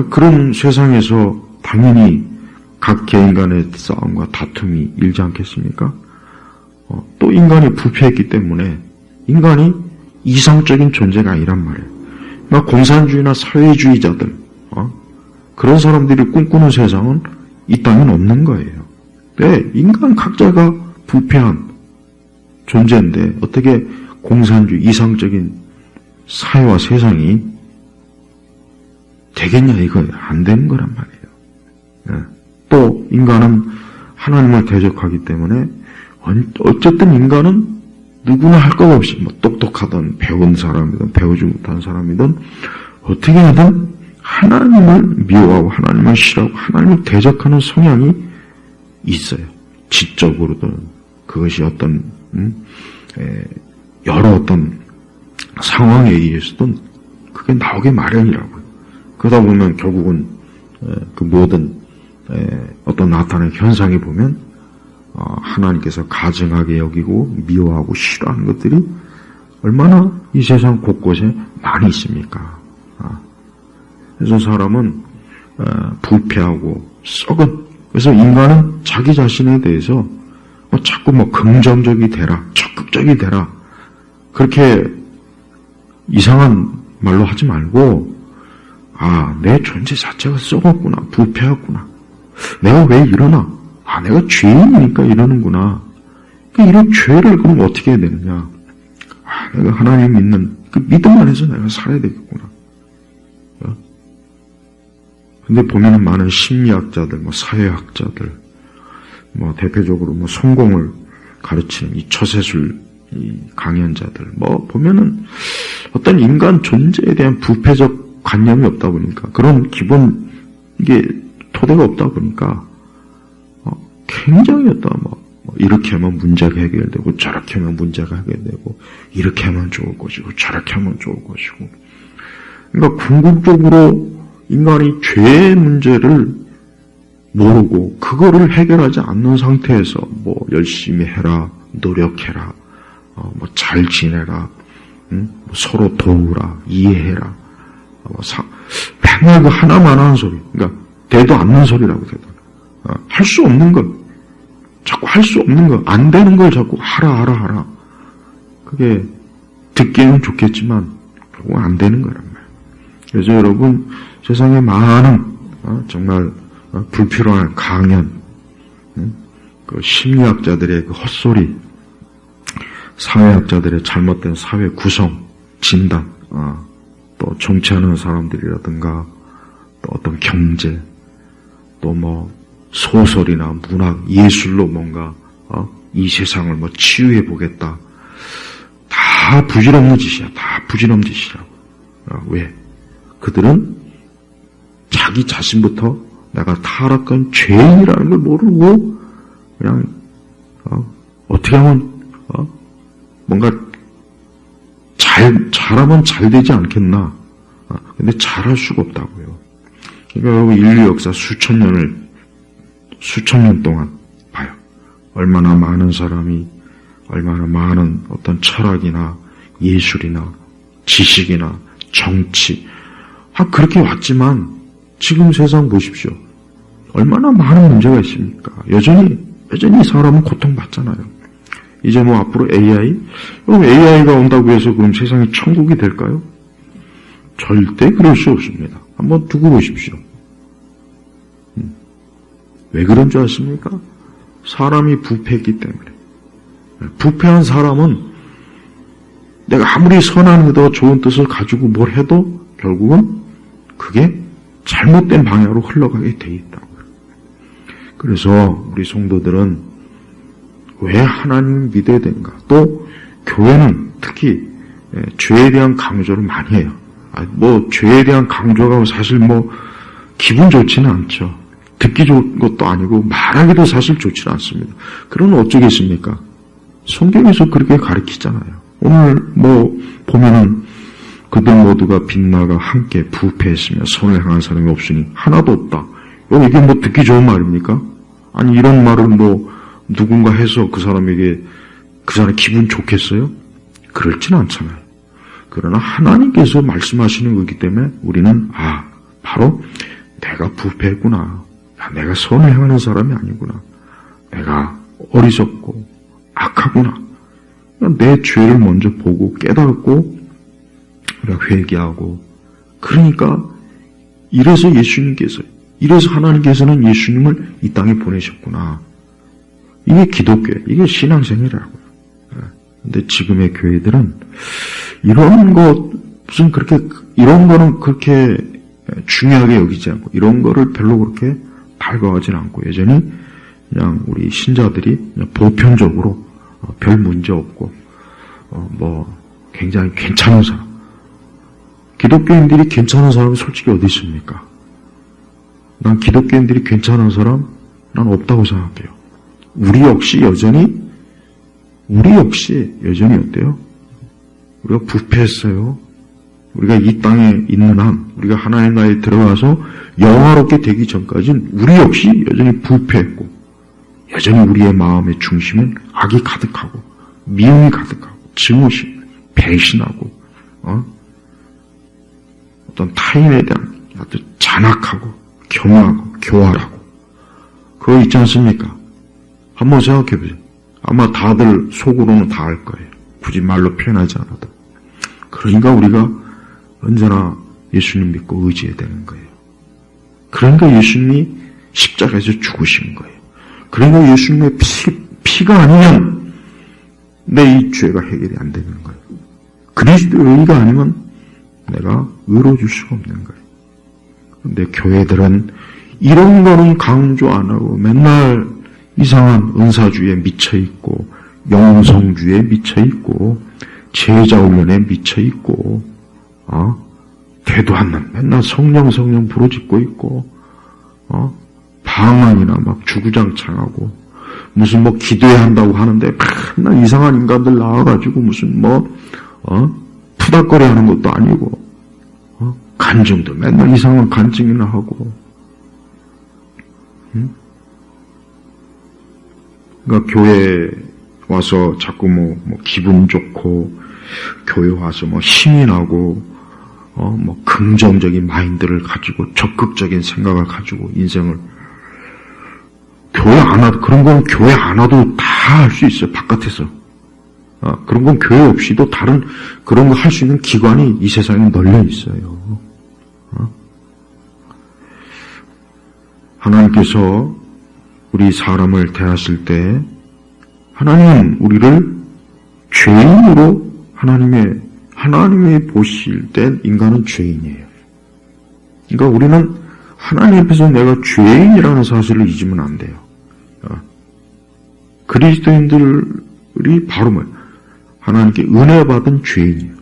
A: 그런 세상에서 당연히 각 개인 간의 싸움과 다툼이 일지 않겠습니까? 또 인간이 부패했기 때문에 인간이 이상적인 존재가 아니란 말이에요. 그러니까 공산주의나 사회주의자들, 그런 사람들이 꿈꾸는 세상은 이 땅엔 없는 거예요. 왜? 인간 각자가 부패한 존재인데 어떻게 공산주의, 이상적인 사회와 세상이 되겠냐, 이거예요. 안 되는 거란 말이에요. 또 인간은 하나님을 대적하기 때문에 어쨌든 인간은 누구나 할 것 없이 똑똑하든 배운 사람이든 배우지 못한 사람이든 어떻게 하든 하나님을 미워하고 하나님을 싫어하고 하나님을 대적하는 성향이 있어요. 지적으로든 그것이 어떤 여러 어떤 상황에 의해서든 그게 나오게 마련이라고요. 그러다 보면 결국은 그 모든 어떤 나타나는 현상에 보면 하나님께서 가증하게 여기고 미워하고 싫어하는 것들이 얼마나 이 세상 곳곳에 많이 있습니까? 그래서 사람은 부패하고 썩은, 그래서 인간은 자기 자신에 대해서 자꾸 긍정적이 되라, 적극적이 되라, 그렇게 이상한 말로 하지 말고, 내 존재 자체가 썩었구나, 부패했구나, 내가 왜 이러나, 내가 죄인이니까 이러는구나. 이런 죄를 그럼 어떻게 해야 되느냐? 내가 하나님 믿는 그 믿음 안에서 내가 살아야 되겠구나. 근데 보면은 많은 심리학자들, 사회학자들, 대표적으로 성공을 가르치는 이 처세술 이 강연자들, 보면은 어떤 인간 존재에 대한 부패적 관념이 없다 보니까, 그런 기본 이게 토대가 없다 보니까 굉장히 이렇게 하면 문제가 해결되고 저렇게 하면 문제가 해결되고 이렇게 하면 좋을 것이고 저렇게 하면 좋을 것이고, 그러니까 궁극적으로 인간이 죄의 문제를 모르고 그거를 해결하지 않는 상태에서 열심히 해라, 노력해라, 잘 지내라, 서로 도우라, 이해해라, 맨날 그 하나만 하는 소리, 그러니까 되도 않는 소리라고 되도. 할 수 없는 것, 자꾸 할 수 없는 것, 안 되는 걸 자꾸 하라. 그게 듣기는 좋겠지만 결국 안 되는 거란 말이에요. 그래서 여러분, 세상에 많은 정말 불필요한 강연, 그 심리학자들의 그 헛소리, 사회학자들의 잘못된 사회 구성, 진단, 또 정치하는 사람들이라든가, 또 어떤 경제, 또 뭐 소설이나 문학, 예술로 뭔가 이 세상을 뭐 치유해 보겠다. 다 부질없는 짓이야. 다 부질없는 짓이라고. 왜? 그들은 자기 자신부터 내가 타락한 죄인이라는 걸 모르고 그냥 어떻게 하면 뭔가 잘하면 잘 되지 않겠나. 근데 잘할 수가 없다고요. 그러니까 여러분 인류 역사 수천 년 동안 봐요. 얼마나 많은 사람이 얼마나 많은 어떤 철학이나 예술이나 지식이나 정치 그렇게 왔지만 지금 세상 보십시오. 얼마나 많은 문제가 있습니까? 여전히 사람은 고통받잖아요. 이제 뭐 앞으로 AI? 그럼 AI가 온다고 해서 그럼 세상이 천국이 될까요? 절대 그럴 수 없습니다. 한번 두고 보십시오. 왜 그런 줄 아십니까? 사람이 부패했기 때문에. 부패한 사람은 내가 아무리 선한 의도 좋은 뜻을 가지고 뭘 해도 결국은 그게 잘못된 방향으로 흘러가게 돼 있다고요. 그래서 우리 성도들은 왜 하나님을 믿어야 되는가? 또 교회는 특히 죄에 대한 강조를 많이 해요. 뭐 죄에 대한 강조가 사실 뭐 기분 좋지는 않죠. 듣기 좋은 것도 아니고 말하기도 사실 좋지는 않습니다. 그러면 어쩌겠습니까? 성경에서 그렇게 가르치잖아요. 오늘 뭐 보면은 그들 모두가 빛나가 함께 부패했으며 선을 행한 사람이 없으니 하나도 없다. 이게 뭐 듣기 좋은 말입니까? 아니 이런 말을 뭐 누군가 해서 그 사람에게 그 사람 기분 좋겠어요? 그렇지는 않잖아요. 그러나 하나님께서 말씀하시는 거기 때문에 우리는 바로 내가 부패했구나. 내가 선을 행하는 사람이 아니구나. 내가 어리석고 악하구나. 내 죄를 먼저 보고 깨닫고 우리가 회개하고 그러니까 이래서 하나님께서는 예수님을 이 땅에 보내셨구나. 이게 기독교예요. 이게 신앙생활이라고요. 근데 지금의 교회들은 이런 거는 그렇게 중요하게 여기지 않고 이런 거를 별로 그렇게 달가워하지는 않고 여전히 그냥 우리 신자들이 그냥 보편적으로 별 문제 없고 뭐 굉장히 괜찮은 사람. 기독교인들이 괜찮은 사람이 솔직히 어디 있습니까? 난 기독교인들이 괜찮은 사람 난 없다고 생각해요. 우리 역시 여전히 어때요? 우리가 부패했어요. 우리가 이 땅에 있는 한, 우리가 하나님 나라에 들어가서 영화롭게 되기 전까지는 우리 역시 여전히 부패했고, 여전히 우리의 마음의 중심은 악이 가득하고, 미움이 가득하고, 증오심, 배신하고, 어떤 타인에 대한 아주 잔악하고, 겸하고, 교활하고, 그거 있지 않습니까? 한번 생각해 보세요. 아마 다들 속으로는 다 알 거예요. 굳이 말로 표현하지 않아도. 그러니까 우리가 언제나 예수님 믿고 의지해야 되는 거예요. 그러니까 예수님이 십자가에서 죽으신 거예요. 그러니까 예수님의 피가 아니면 내 이 죄가 해결이 안 되는 거예요. 그리스도의 의가 아니면 내가 의로워질 수가 없는 거예요. 그런데 교회들은 이런 거는 강조 안 하고 맨날 이상한 은사주의에 미쳐있고 영성주의에 미쳐있고 제자훈련에 미쳐있고 되도 않는 맨날 성령 부르짖고 있고 방언이나 막 주구장창하고 무슨 뭐 기도해야 한다고 하는데 맨날 이상한 인간들 나와가지고 무슨 푸닥거리 하는 것도 아니고 간증도 맨날 이상한 간증이나 하고 그러니까 교회 와서 자꾸 뭐 기분 좋고 교회 와서 뭐 힘이 나고 뭐 긍정적인 마인드를 가지고 적극적인 생각을 가지고 인생을 교회 안 와도 그런 건 교회 안 와도 다 할 수 있어요. 바깥에서 그런 건 교회 없이도 다른 그런 거 할 수 있는 기관이 이 세상에 널려 있어요. 하나님께서 우리 사람을 대하실 때 하나님은 우리를 죄인으로 하나님이 보실 때 인간은 죄인이에요. 그러니까 우리는 하나님 앞에서 내가 죄인이라는 사실을 잊으면 안 돼요. 그리스도인들이 바로 하나님께 은혜 받은 죄인이에요.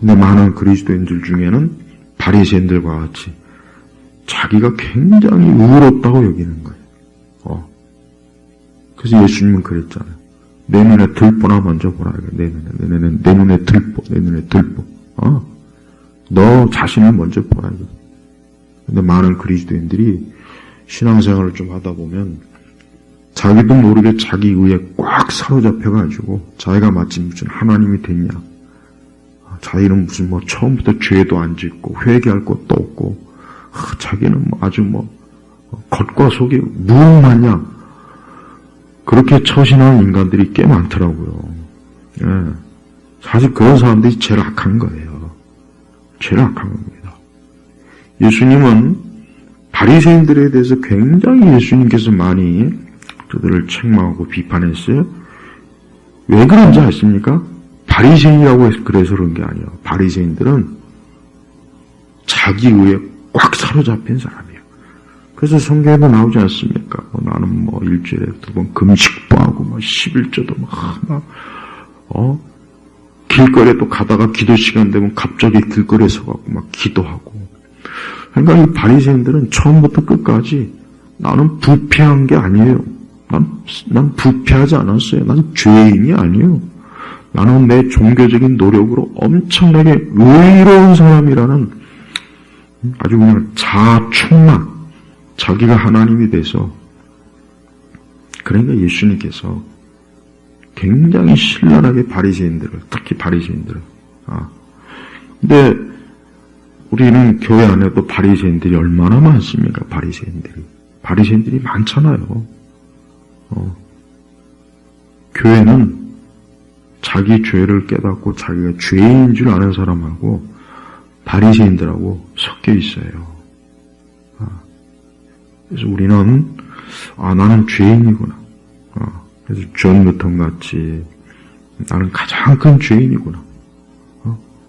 A: 근데 많은 그리스도인들 중에는 바리새인들과 같이 자기가 굉장히 의롭다고 여기는 거예요. 그래서 예수님은 그랬잖아요. 내 눈에 들보나 먼저 보라. 내 눈에 들보. 너 자신을 먼저 보라. 근데 많은 그리스도인들이 신앙생활을 좀 하다 보면 자기도 모르게 자기 의에 꽉 사로잡혀가지고 자기가 마치 무슨 하나님이 됐냐. 자기는 무슨 처음부터 죄도 안 짓고 회개할 것도 없고 자기는 아주 겉과 속이 무엇마냐. 그렇게 처신하는 인간들이 꽤 많더라고요. 예. 사실 그런 사람들이 제일 악한 거예요. 제일 악한 겁니다. 예수님은 바리새인들에 대해서 굉장히 예수님께서 많이 그들을 책망하고 비판했어요. 왜 그런지 아십니까? 바리새인이라고 해서 그래서 그런 게 아니에요. 바리새인들은 자기 의에 꽉 사로잡힌 사람이에요. 그래서 성경에도 나오지 않습니까? 나는 일주일에 2번 금식도 하고 11조도 길거리에 또 가다가 기도 시간 되면 갑자기 길거리에 서갖고 기도하고. 그러니까 이 바리새인들은 처음부터 끝까지 나는 부패한 게 아니에요. 난 부패하지 않았어요. 난 죄인이 아니에요. 나는 내 종교적인 노력으로 엄청나게 의로운 사람이라는 아주 그냥 자충만, 자기가 하나님이 돼서. 그러니까 예수님께서 굉장히 신랄하게 바리새인들을, 특히 바리새인들을. 근데 우리는 교회 안에도 바리새인들이 얼마나 많습니까? 바리새인들이 많잖아요. 교회는 자기 죄를 깨닫고 자기가 죄인 줄 아는 사람하고 바리새인들하고 섞여 있어요. 그래서 우리는 나는 죄인이구나. 그래서 존 뉴턴 같이 나는 가장 큰 죄인이구나.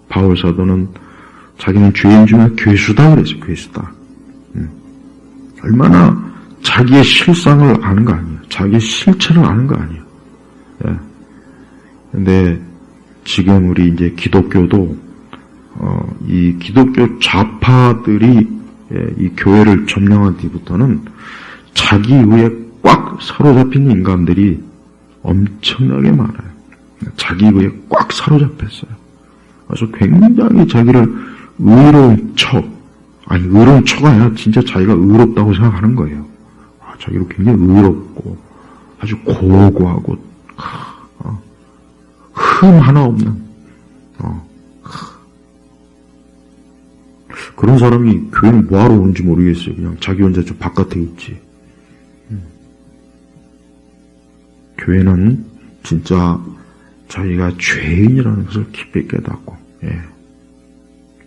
A: 바울 사도는 자기는 죄인 중에 괴수다 그랬어요. 괴수다. 얼마나 자기의 실상을 아는 거 아니에요. 자기의 실체를 아는 거 아니에요. 예. 근데 지금 우리 이제 기독교도 이 기독교 좌파들이 이 교회를 점령한 뒤부터는 자기 의에 꽉 사로잡힌 인간들이 엄청나게 많아요. 자기 의에 꽉 사로잡혔어요. 그래서 굉장히 자기를 의로운 척가 아니라 진짜 자기가 의롭다고 생각하는 거예요. 자기로 굉장히 의롭고 아주 고고하고 흠 하나 없는 그런 사람이 교회는 뭐하러 오는지 모르겠어요. 그냥 자기 혼자 저 바깥에 있지. 교회는 진짜 자기가 죄인이라는 것을 깊이 깨닫고,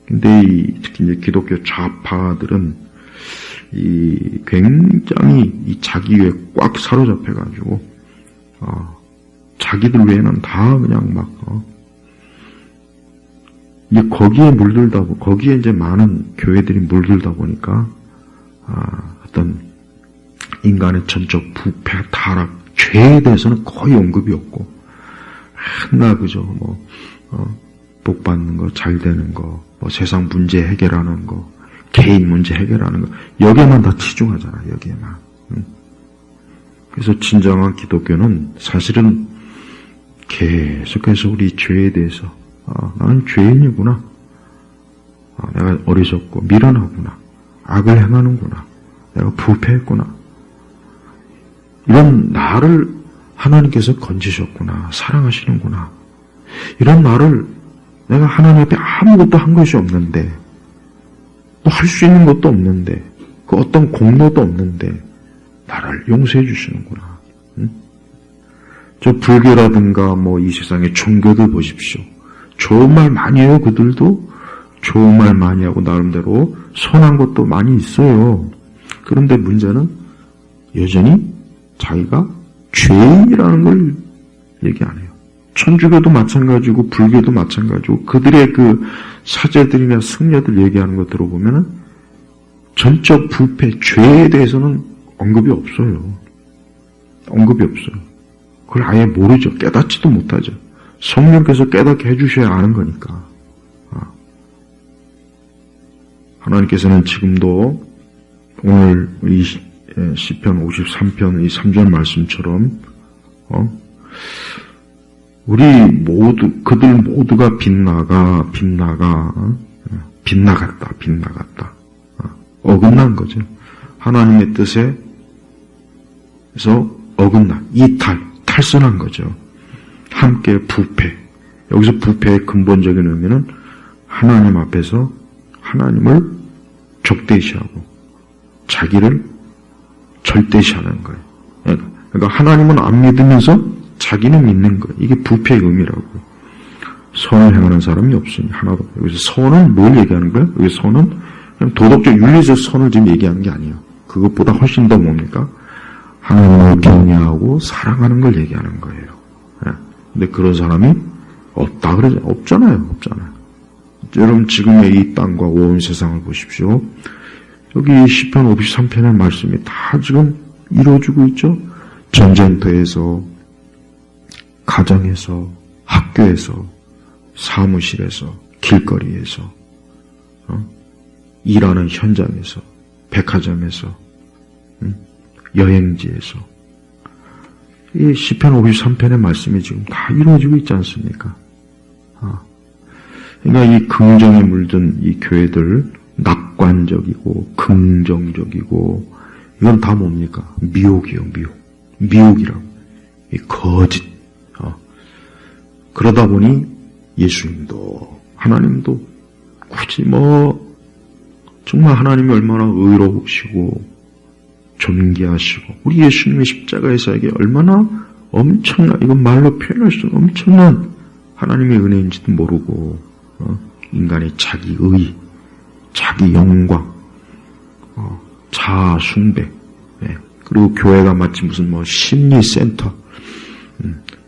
A: 근데 특히 이제 기독교 좌파들은 굉장히 이 자기 위에 꽉 사로잡혀가지고, 자기들 외에는 다 그냥 이제 거기에 이제 많은 교회들이 물들다 보니까, 어떤 인간의 전적 부패, 타락, 죄에 대해서는 거의 언급이 없고, 맨날 그저 복 받는 거, 잘 되는 거, 세상 문제 해결하는 거, 개인 문제 해결하는 거, 여기에만 다 치중하잖아, 여기에만. 그래서 진정한 기독교는 사실은 계속해서 우리 죄에 대해서, 나는 죄인이구나. 내가 어리석고 미련하구나. 악을 행하는구나. 내가 부패했구나. 이런 나를 하나님께서 건지셨구나. 사랑하시는구나. 이런 나를 내가 하나님 앞에 아무것도 한 것이 없는데, 또 할 수 있는 것도 없는데, 그 어떤 공로도 없는데 나를 용서해 주시는구나. 저 불교라든가 이 세상의 종교들 보십시오. 좋은 말 많이 해요. 그들도 좋은 말 많이 하고 나름대로 선한 것도 많이 있어요. 그런데 문제는 여전히 자기가 죄인이라는 걸 얘기 안 해요. 천주교도 마찬가지고 불교도 마찬가지고 그들의 그 사제들이나 승려들 얘기하는 거 들어보면은 전적 부패, 죄에 대해서는 언급이 없어요. 언급이 없어요. 그걸 아예 모르죠. 깨닫지도 못하죠. 성령께서 깨닫게 해주셔야 아는 거니까. 하나님께서는 지금도 오늘 이 시편 53편 이 3절 말씀처럼 우리 모두 그들 모두가 빗나갔다. 어긋난 거죠. 하나님의 뜻에서 어긋난 탈선한 거죠. 함께 부패. 여기서 부패의 근본적인 의미는 하나님 앞에서 하나님을 적대시하고 자기를 절대시하는 거예요. 그러니까 하나님은 안 믿으면서 자기는 믿는 거예요. 이게 부패의 의미라고. 선을 행하는 사람이 없으니 하나도. 여기서 선은 뭘 얘기하는 거예요? 여기 선은 그냥 도덕적 윤리적 선을 지금 얘기하는 게 아니에요. 그것보다 훨씬 더 뭡니까? 하나님을 경외하고 사랑하는 걸 얘기하는 거예요. 근데 그런 사람이 없다 그러죠. 없잖아요. 여러분 지금의 이 땅과 온 세상을 보십시오. 여기 시편 53편의 말씀이 다 지금 이루어지고 있죠. 전쟁터에서, 가정에서, 학교에서, 사무실에서, 길거리에서, 일하는 현장에서, 백화점에서, 여행지에서 이 시편 53편의 말씀이 지금 다 이루어지고 있지 않습니까? 그러니까 이 긍정에 물든 이 교회들 낙관적이고 긍정적이고 이건 다 뭡니까? 미혹이요, 미혹이라고. 이 거짓. 그러다 보니 예수님도 하나님도 굳이 정말 하나님이 얼마나 의로우시고 존귀하시고 우리 예수님의 십자가의 사역이 얼마나 엄청난, 이건 말로 표현할 수 없는 엄청난 하나님의 은혜인지도 모르고 인간의 자기 의, 자기 영광, 자아 숭배, 그리고 교회가 마치 무슨 심리센터,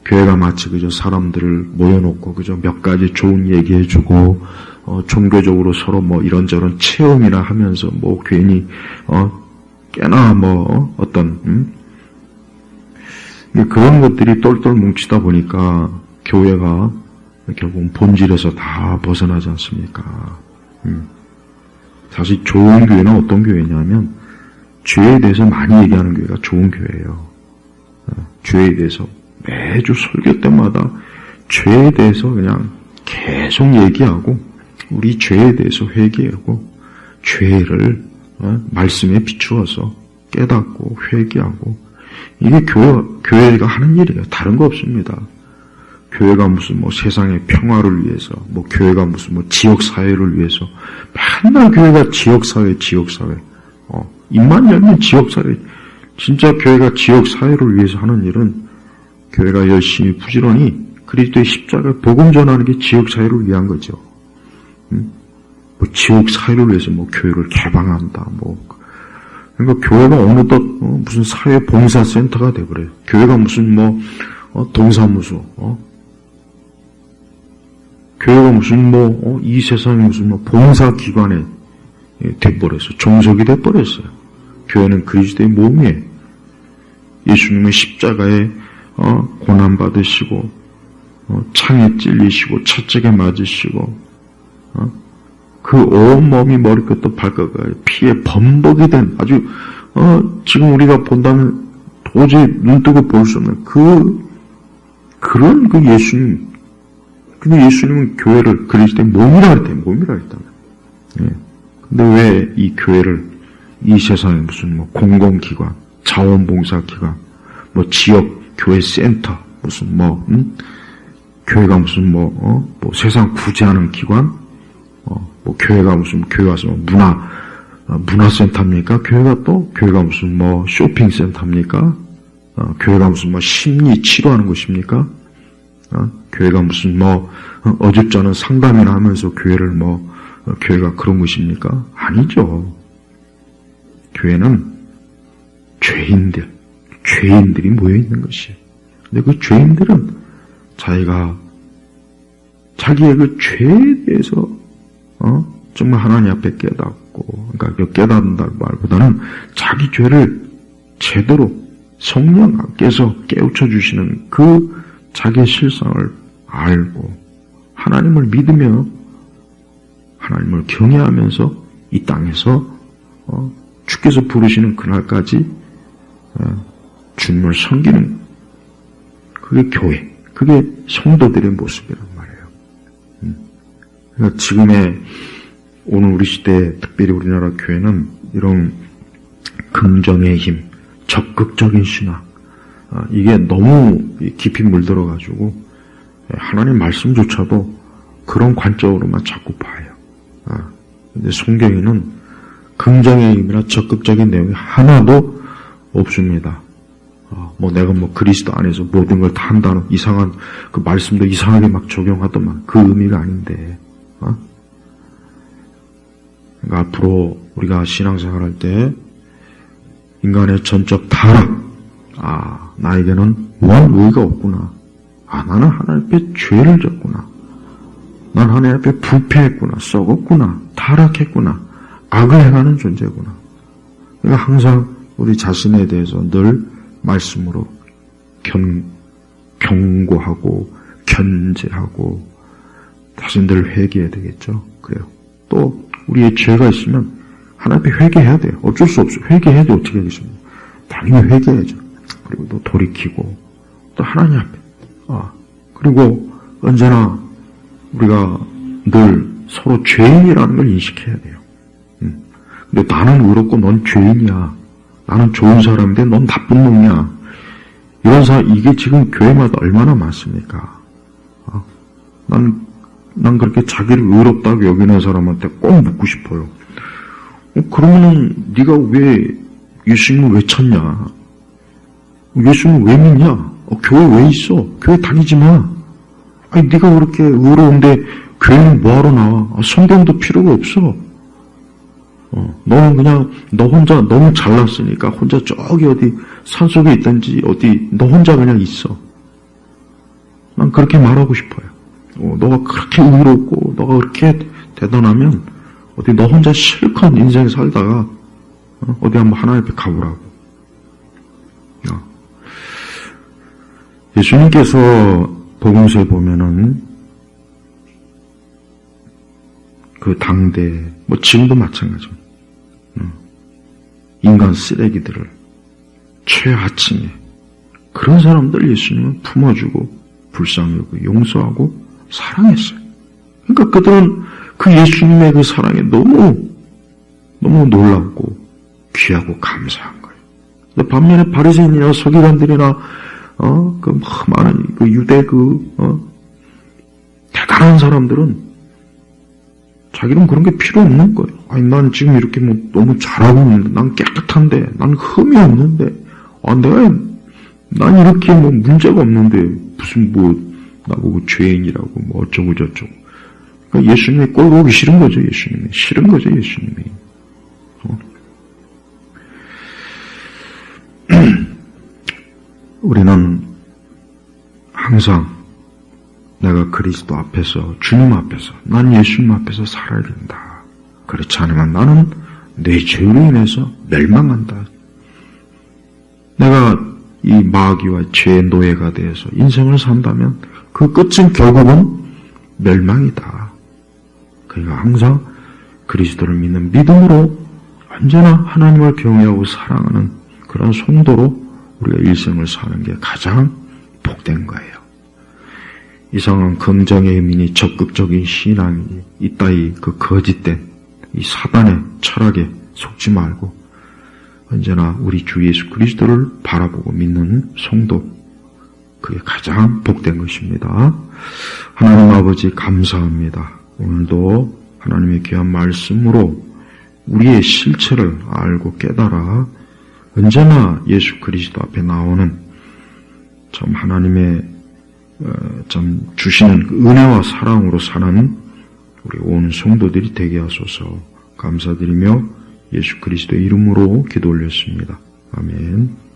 A: 교회가 마치 그저 사람들을 모여놓고 그저 몇 가지 좋은 얘기해주고 종교적으로 서로 이런저런 체험이나 하면서 괜히 꽤나 그런 것들이 똘똘 뭉치다 보니까 교회가 결국 본질에서 다 벗어나지 않습니까? 사실 좋은 교회는 어떤 교회냐면 죄에 대해서 많이 얘기하는 교회가 좋은 교회예요. 죄에 대해서 매주 설교 때마다 죄에 대해서 그냥 계속 얘기하고 우리 죄에 대해서 회개하고 죄를 말씀에 비추어서 깨닫고 회개하고 이게 교회가 하는 일이에요. 다른 거 없습니다. 교회가 무슨 세상의 평화를 위해서 교회가 무슨 지역 사회를 위해서 맨날 교회가 지역 사회 입만 열면 지역 사회. 진짜 교회가 지역 사회를 위해서 하는 일은 교회가 열심히 부지런히 그리스도의 십자가 복음 전하는 게 지역 사회를 위한 거죠. 지역 사회를 위해서 교회를 개방한다. 그러니까 교회가 어느덧 무슨 사회 봉사센터가 돼버려요. 교회가 무슨 동사무소, 교회가 무슨 이 세상에 무슨 봉사기관에 돼버렸어요. 종속이 돼버렸어요. 교회는 그리스도의 몸이에요. 예수님은 십자가에 고난받으시고 창에 찔리시고 채찍에 맞으시고 그 온몸이 머리끝부터 발끝까지 피에 범벅이 된 아주 지금 우리가 본다면 도저히 눈뜨고 볼 수 없는 그런 예수님. 근데 예수님은 교회를 그리스도의 몸이라 했다면. 근데 왜 이 교회를 이 세상에 무슨 공공기관, 자원봉사기관, 지역 교회 센터, 무슨 교회가 무슨 세상 구제하는 기관, 교회가 무슨 교회 와서 문화센터입니까? 교회가 무슨 쇼핑센터입니까? 교회가 무슨 심리 치료하는 곳입니까? 교회가 무슨 어줍지 않은 상담이나 하면서 교회가 그런 곳입니까? 아니죠. 교회는 죄인들이 모여있는 것이에요. 근데 그 죄인들은 자기의 그 죄에 대해서, 정말 하나님 앞에 깨닫고, 그러니까 깨닫는다는 말보다는 자기 죄를 제대로 성령께서 깨우쳐 주시는 그 자기의 실상을 알고, 하나님을 믿으며, 하나님을 경외하면서 이 땅에서, 주께서 부르시는 그날까지, 주님을 섬기는, 그게 교회, 그게 성도들의 모습이란 말이에요. 그러니까 지금의 오늘 우리 시대, 특별히 우리나라 교회는 이런 긍정의 힘, 적극적인 신앙, 이게 너무 깊이 물들어가지고 하나님 말씀조차도 그런 관점으로만 자꾸 봐요. 근데 성경에는 긍정의 힘이나 적극적인 내용이 하나도 없습니다. 내가 그리스도 안에서 모든 걸 다 한다는 이상한 그 말씀도 이상하게 막 적용하더만 그 의미가 아닌데, 그러니까 앞으로 우리가 신앙생활 할 때 인간의 전적 타락, 나에게는 원 의가 없구나. 나는 하나님 앞에 죄를 졌구나. 난 하나님 앞에 부패했구나. 썩었구나. 타락했구나. 악을 행하는 존재구나. 그러니까 항상 우리 자신에 대해서 늘 말씀으로 경고하고 견제하고 다시 늘 회개해야 되겠죠. 그래요. 또 우리의 죄가 있으면 하나님 앞에 회개해야 돼요. 어쩔 수 없어요. 회개해야지 어떻게 하겠습니까? 당연히 회개해야죠. 그리고 또 돌이키고 또 하나님 앞에 그리고 언제나 우리가 늘 서로 죄인이라는 걸 인식해야 돼요. 근데 나는 의롭고 넌 죄인이야. 나는 좋은 사람인데 넌 나쁜 놈이야. 이런 사람, 이게 지금 교회마다 얼마나 많습니까? 난 그렇게 자기를 의롭다고 여기는 사람한테 꼭 묻고 싶어요. 그러면은 네가 왜 예수님을 왜 찾냐? 예수님을 왜 믿냐? 교회 왜 있어? 교회 다니지 마. 네가 그렇게 의로운데 교회는 뭐하러 나와? 성경도 필요가 없어. 너는 그냥 너 혼자 너무 잘났으니까 혼자 저기 어디 산속에 있든지 어디 너 혼자 그냥 있어. 난 그렇게 말하고 싶어요. 너가 그렇게 의롭고 너가 그렇게 대단하면 어디 너 혼자 실컷 인생 살다가 어디 한번 하나님 앞에 가보라고. 예수님께서 복음서에 보면은 그 당대 지금도 마찬가지입니다. 인간 쓰레기들을 최하층에 그런 사람들 예수님은 품어주고 불쌍히 용서하고 사랑했어요. 그러니까 그들은 그 예수님의 그 사랑에 너무 놀랍고 귀하고 감사한 거예요. 근데 반면에 바리새인이나 서기관들이나 그 많은 그 유대 대단한 사람들은 자기는 그런 게 필요 없는 거예요. 난 지금 이렇게 너무 잘하고 있는데, 난 깨끗한데, 난 흠이 없는데, 난 이렇게 문제가 없는데, 무슨 나보고 죄인이라고, 어쩌고 저쩌고. 그러니까 예수님이 꼴 보기 싫은 거죠, 예수님이. 싫은 거죠, 예수님이. 우리는 항상 내가 그리스도 앞에서, 주님 앞에서, 난 예수님 앞에서 살아야 된다. 그렇지 않으면 나는 내 죄로 인해서 멸망한다. 내가 이 마귀와 죄의 노예가 되어서 인생을 산다면 그 끝은 결국은 멸망이다. 그러니까 항상 그리스도를 믿는 믿음으로 언제나 하나님을 경외하고 사랑하는 그런 성도로 우리가 일생을 사는 게 가장 복된 거예요. 이상한 긍정의 의미니 적극적인 신앙이 이따위 그 거짓된 이 사단의 철학에 속지 말고 언제나 우리 주 예수 그리스도를 바라보고 믿는 성도, 그게 가장 복된 것입니다. 하나님 아버지 감사합니다. 오늘도 하나님의 귀한 말씀으로 우리의 실체를 알고 깨달아 언제나 예수 그리스도 앞에 나오는 참 하나님의 참 주시는 은혜와 사랑으로 사는 우리 온 성도들이 되게 하소서. 감사드리며 예수 그리스도의 이름으로 기도 올렸습니다. 아멘.